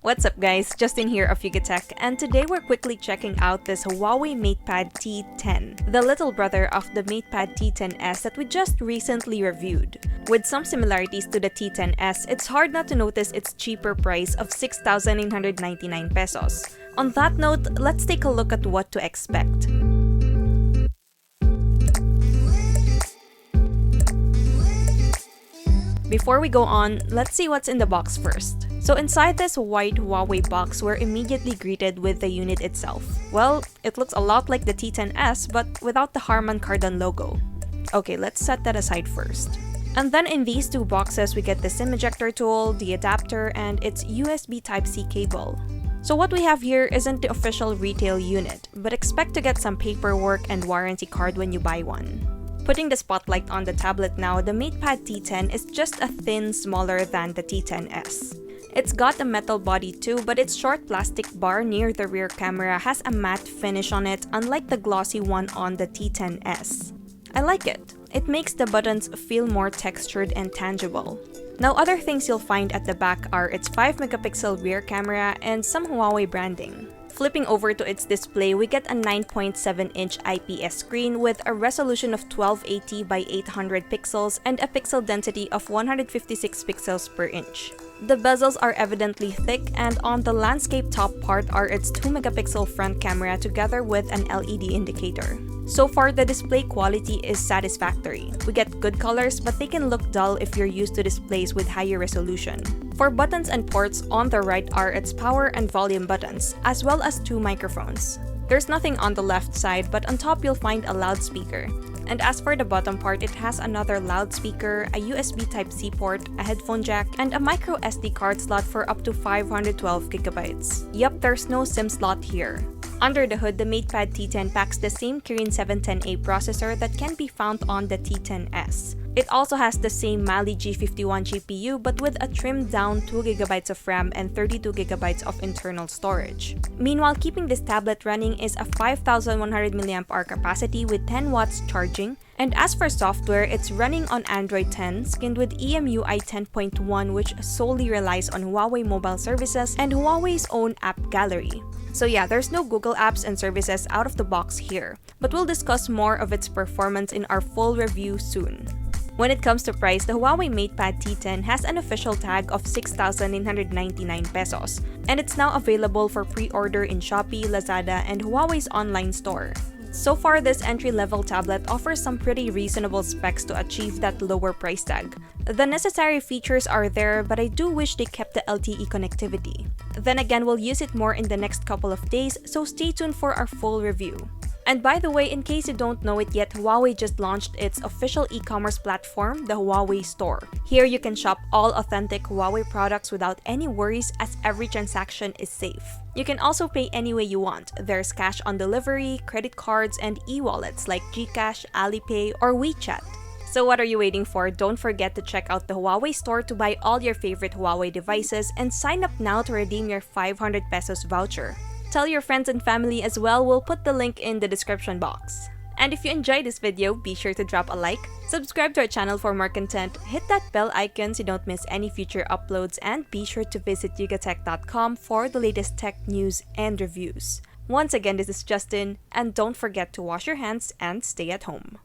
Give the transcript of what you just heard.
What's up guys, Justin here of YugaTech, and today we're quickly checking out this Huawei MatePad T10, the little brother of the MatePad T10s that we just recently reviewed. With some similarities to the T10s, it's hard not to notice its cheaper price of 6,999 pesos. On that note, let's take a look at what to expect. Before we go on, let's see what's in the box first. So inside this white Huawei box, we're immediately greeted with the unit itself. Well, it looks a lot like the T10s, but without the Harman Kardon logo. Okay, let's set that aside first. And then in these two boxes, we get the SIM ejector tool, the adapter, and its USB Type-C cable. So what we have here isn't the official retail unit, but expect to get some paperwork and warranty card when you buy one. Putting the spotlight on the tablet now, the MatePad T10 is just a thin smaller than the T10s. It's got a metal body too, but its short plastic bar near the rear camera has a matte finish on it, unlike the glossy one on the T10s. I like it. It makes the buttons feel more textured and tangible. Now, other things you'll find at the back are its 5-megapixel rear camera and some Huawei branding. Flipping over to its display, we get a 9.7-inch IPS screen with a resolution of 1280 by 800 pixels and a pixel density of 156 pixels per inch. The bezels are evidently thick, and on the landscape top part are its 2-megapixel front camera together with an LED indicator. So far, the display quality is satisfactory. We get good colors, but they can look dull if you're used to displays with higher resolution. For buttons and ports, on the right are its power and volume buttons, as well as two microphones. There's nothing on the left side, but on top you'll find a loudspeaker. And as for the bottom part, it has another loudspeaker, a USB Type-C port, a headphone jack, and a micro SD card slot for up to 512GB. Yup, there's no SIM slot here. Under the hood, the MatePad T10 packs the same Kirin 710A processor that can be found on the T10s. It also has the same Mali G51 GPU, but with a trimmed down 2GB of RAM and 32GB of internal storage. Meanwhile, keeping this tablet running is a 5100 mAh capacity with 10 watts charging. And as for software, it's running on Android 10, skinned with EMUI 10.1, which solely relies on Huawei mobile services and Huawei's own app gallery. So yeah, there's no Google apps and services out of the box here, but we'll discuss more of its performance in our full review soon. When it comes to price, the Huawei MatePad T10 has an official tag of 6,999 pesos, and it's now available for pre-order in Shopee, Lazada, and Huawei's online store. So far, this entry-level tablet offers some pretty reasonable specs to achieve that lower price tag. The necessary features are there, but I do wish they kept the LTE connectivity. Then again, we'll use it more in the next couple of days, so stay tuned for our full review. And by the way, in case you don't know it yet, Huawei just launched its official e-commerce platform, the Huawei Store. Here you can shop all authentic Huawei products without any worries, as every transaction is safe. You can also pay any way you want. There's cash on delivery, credit cards, and e-wallets like GCash, Alipay, or WeChat. So what are you waiting for? Don't forget to check out the Huawei Store to buy all your favorite Huawei devices and sign up now to redeem your 500 pesos voucher. Tell your friends and family as well, we'll put the link in the description box. And if you enjoyed this video, be sure to drop a like, subscribe to our channel for more content, hit that bell icon so you don't miss any future uploads, and be sure to visit yugatech.com for the latest tech news and reviews. Once again, this is Justin, and don't forget to wash your hands and stay at home.